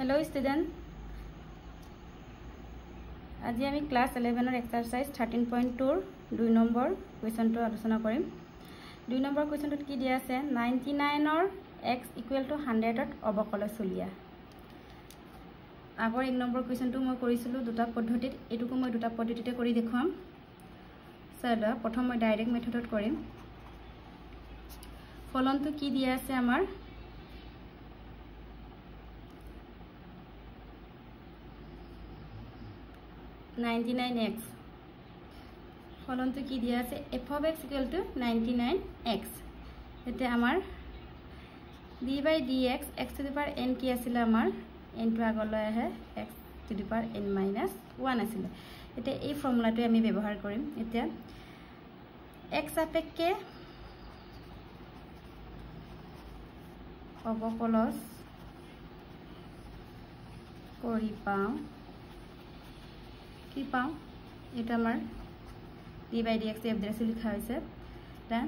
Hello student. আজি আমি class 11 exercise 13.2 2 number কোৱেশ্চনটো আলোচনা কৰিম। 2 নম্বৰ কোৱেশ্চনটোত কি দিয়া আছে 99 ৰ x = 100 ত অবকলজ উলিয়া। আগৰ 1 নম্বৰ কোৱেশ্চনটো মই কৰিছিলো দুটা পদ্ধতিত, এটুকু মই দুটা পদ্ধতিতে কৰি দেখুৱাম। চলো প্ৰথম মই ডাইৰেক্ট মেথডত কৰিম। ফলনটো কি দিয়া আছে আমাৰ 99x ফলনটো কি দিয়া আছে f of x = 99x। এতে আমাৰ d/dx x to the power n কি আছিল আমাৰ n টো আগলৈ আহে x to the power n - 1 আছিল। এতে এই ফৰ্মুলাটো আমি ব্যৱহাৰ কৰিম। এতিয়া x সাপেক্ষে অবকলজ কৰি পাওঁ কি পাওঁ এটা আমাৰ d/dx f দ্বাৰা লিখা হৈছে। তা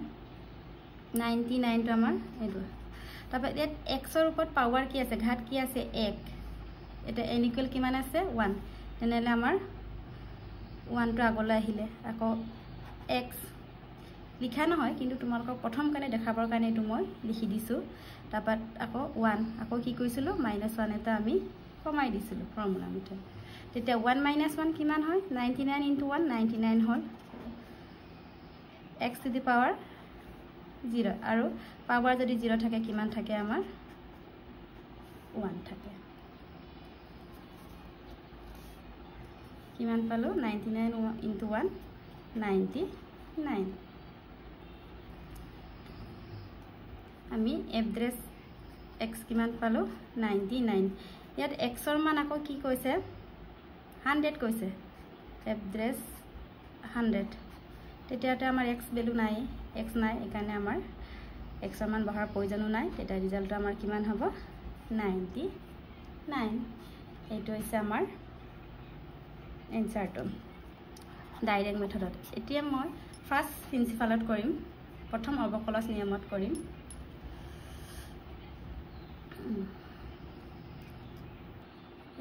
99 টো আমাৰ এটো তাৰপা ইয়াত x ৰ ওপৰত পাৱাৰ কি আছে ঘাত কি আছে 1। এটা n ইকুৱেল কিমান আছে 1। তেনেহলে আমাৰ 1 টো আগলৈ আহিলে আকৌ x লিখা নহয় কিন্তু তোমালোকক প্ৰথম কাৰণে দেখাবৰ কাৰণে এটো মই লিখি দিছো। তাৰপা আকৌ 1 আকৌ কি কৈছিলো -1 এটা আমি কমাই দিছিলো ফৰ্মুলা মতে। তেতিয়া 1 - 1 কিমান হয় 99 * 1 99 হল x to the power 0 আৰু পাৱাৰ যদি 0 থাকে কিমান থাকে আমাৰ 1 থাকে। কিমান পালো 99 * 1 99। আমি এড্ৰেছ x কিমান পালো 99। ইয়াত x ৰ মান আকৌ কি কৈছে 100 কৈছে এড্ৰেছ 100। তেতিয়াতে আমাৰ x ভ্যালু নাই x নাই এখানে আমাৰ x ৰ মান বহাৰ প্ৰয়োজন নাই। তেতিয়া ৰিজাল্টটো আমাৰ কিমান হ'ব 99। এইটো হৈছে আমাৰ এনসাৰটো ডাইৰেক্ট মেথডত। এতিয়া মই ফাৰ্স্ট প্ৰিন্সিপালত কৰিম, প্ৰথম অবকলজ নিয়মত কৰিম।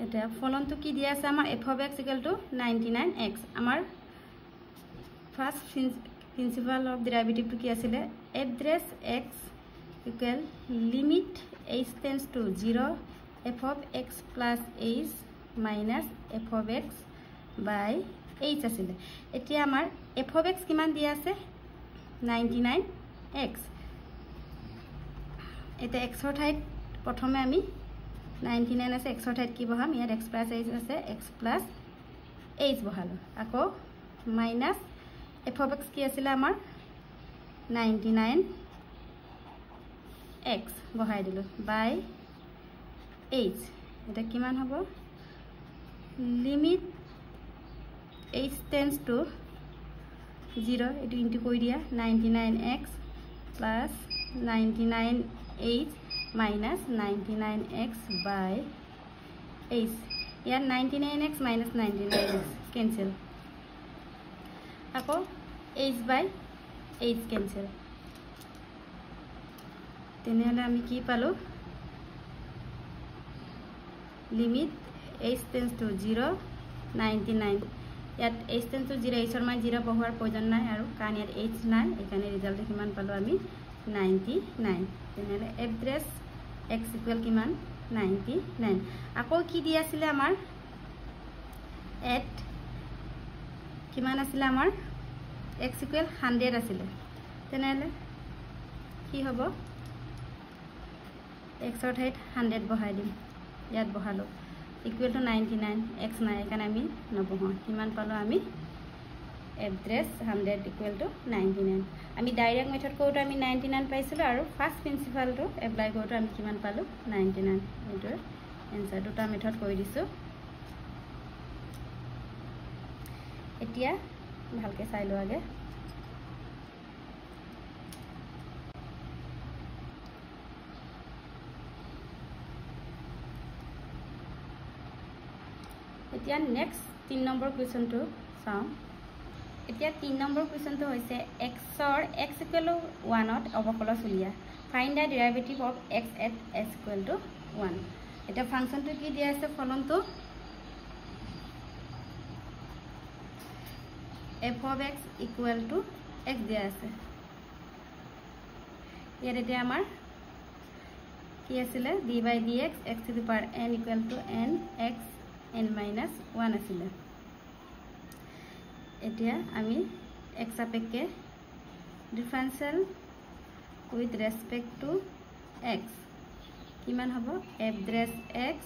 এটা ফলনটো কি দিয়া আছে আমাৰ f of x = 99x। আমাৰ ফাৰ্স্ট প্ৰিন্সিপাল অফ ডেৰিভেটিভ কি আছিল address x = limit h tends to 0 f of x plus h minus f of x by h আছিল। এতিয়া আমাৰ f of x কিমান দিয়া আছে 99x। এটা x ৰ ঠাইত প্ৰথমে আমি 99 আছে x ৰ ঠাইত কি বহাম ইয়াত x plus h আছে x plus h বহালো আকৌ মাইনাস f of x কি আছিল আমাৰ 99x বহাই দিলো বাই h। এটা কিমান হ'ব লিমিট h টেন্ডস টু 0 এটো ইনটু কৰি দিয়া 99x plus 99h minus 99x by h। ইয়াত 99x minus 99x cancel আকৌ h by h cancel। তেনেহলে আমি কি পালো লিমিট h টেন্ডস টু 0 99। ইয়াত h টেন্ডস টু 0 h ৰ মান 0 বহোৱাৰ প্ৰয়োজন নাই আৰু কাৰণ ইয়াত h নাই এখানে ৰিজাল্ট কিমান পালো আমি 99। তেনেহলে এড্ৰেছ x = কিমান 99। আকৌ কি দি আছিল আমাৰ এট কিমান আছিল আমাৰ x = 100 আছিল। তেনেহলে কি হ'ব x ৰ ঠাইত 100 বহাই দিম ইয়াত বহালো ইকুৱেল টু 99 x নাই এখানে আমি নবহাও কিমান পালো আমি এড্ৰেছ 100 = 99। আমি ডাইৰেক্ট মেথড কৰোতে আমি 99 পাইছিলো আৰু ফাৰ্স্ট প্ৰিন্সিপালটো এপ্লাই কৰোতে আমি কিমান পালো 99। এইটো এনসাৰ দুটা মেথড কৰি দিছো। এতিয়া ভালকে চাই লও আগে। এতিয়া নেক্সট 3 নম্বৰ কোৱেশ্চনটো চাও। এতিয়া 3 নম্বৰ কোৱেশ্চনটো হৈছে x ৰ x = 1 ত অবকলজ উলিয়া। Find the derivative of x at s = 1। এটা ফাংশনটো কি দিয়া আছে ফলনটো f of x equal to x দিয়া আছে ইয়াত এতিয়া আমাৰ কি আছিল d by dx x to the power n equal to n x n minus 1 আছিল এতিয়া আমি x সাপেক্ষে differential with respect to x কিমান হ'ব f ড্ৰেছ x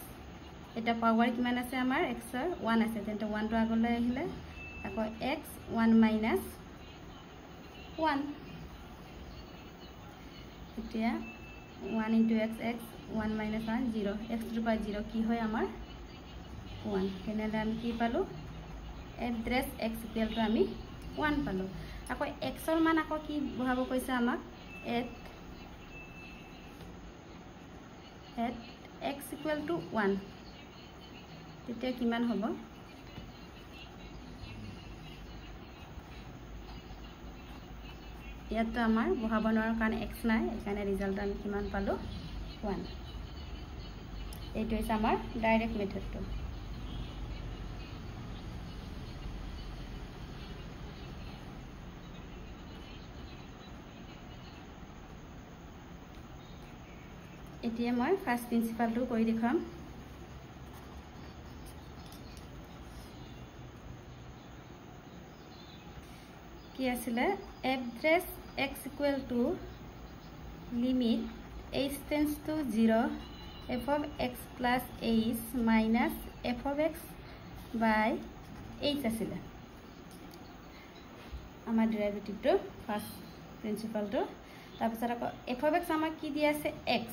এটা পাৱাৰ কিমান আছে আমাৰ x ৰ 1 আছে তেন্তে 1 টো আগলৈ আহিলে আকৌ x 1 minus 1 এতিয়া 1 into x x 1 minus 1 0 x to the power 0 কি হয় আমাৰ 1 তেনেহলে আমি কি পালো f dress x equal to আমি 1 পালো আকৌ x ৰ মান আকৌ কি বহাব কৈছে আমাক at x equal to 1 তেতিয়া কিমান হ'ব ইয়াত আমাৰ বহাব নোৱাৰো কাৰণ x নাই এখানে ৰিজাল্ট আমি কিমান পালো 1 এইটো হৈছে আমাৰ ডাইৰেক্ট মেথডটো এতিয়া মই ফাৰ্স্ট প্ৰিন্সিপালটো কৰি দেখাম কি আছিল f dress x equal to limit h tends to 0 f of x plus h minus f of x by h আছিল আমাৰ ডেৰিভেটিভটো ফাৰ্স্ট প্ৰিন্সিপালটো তাৰপিছত আকৌ f of x আমাক কি দিয়া আছে x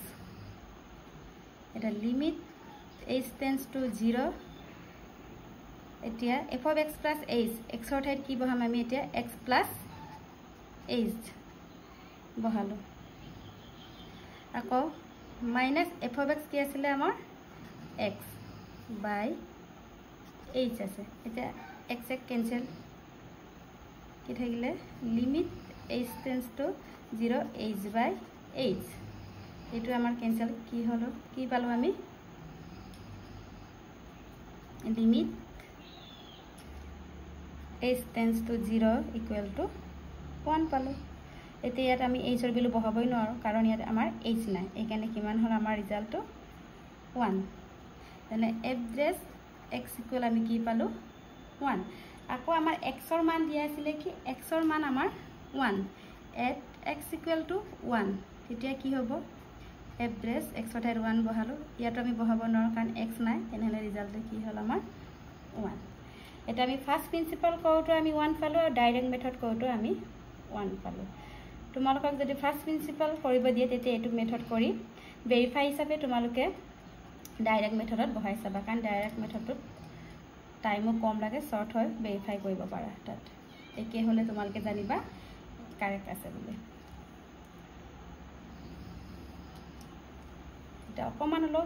এটা লিমিট h tends to 0 এতিয়া f of x plus h x ৰ ঠাইত কি বহাম আমি এতিয়া x plus h বহালো আকৌ minus f of x কি আছিল আমাৰ x by h আছে এতিয়া x এক কেনসেল কি থাকিলে limit h tends to 0 h by h এটো আমাৰ কেনসেল কি হলো কি পালো আমি limit h tends to 0 equal to 1 পালো এতিয়া ইয়াত আমি h ৰ ভ্যালু বহাবই নোৱাৰো কাৰণ ইয়াত আমাৰ h নাই এইকাৰণে কিমান হল আমাৰ ৰিজাল্টটো 1 তেনে f ড্ৰেছ x equal আমি কি পালো 1 আকৌ আমাৰ x ৰ মান দিয়া আছিল কি x ৰ মান আমাৰ 1 at x equal to 1 তেতিয়া কি হ'ব f ড্ৰেছ x ৰ ঠাইত 1 বহালো ইয়াত আমি বহাব নোৱাৰো কাৰণ x নাই তেনেহলে ৰিজাল্টটো কি হল আমাৰ 1 এটা আমি ফাৰ্স্ট প্ৰিন্সিপাল কোটো আমি 1 পালো আৰু ডাইৰেক্ট মেথড কোটো আমি 1 পালো তোমালোকক যদি ফাৰ্স্ট প্ৰিন্সিপাল কৰিব দিয়ে তেতিয়া এটো মেথড কৰি ভেৰিফাই হিচাপে তোমালোকে ডাইৰেক্ট মেথডত বহাই চাবা কাৰণ ডাইৰেক্ট মেথডটো টাইমো কম লাগে শৰ্ট হয় ভেৰিফাই কৰিব পাৰা তাত একে হলে তোমালোকে জানিবা কাৰেক্ট আছে বুলি এটা অকমান হলো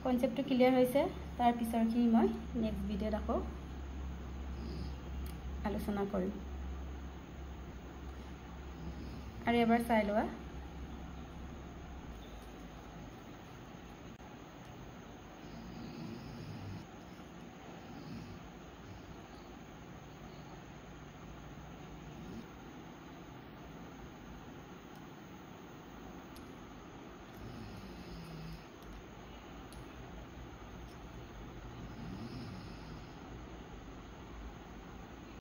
কনসেপ্টটো ক্লিয়াৰ হৈছে তাৰ পিছৰ কি মই নেক্সট ভিডিঅ'ত আকৌ আলোচনা কৰিম আৰু এবাৰ চাই লোৱা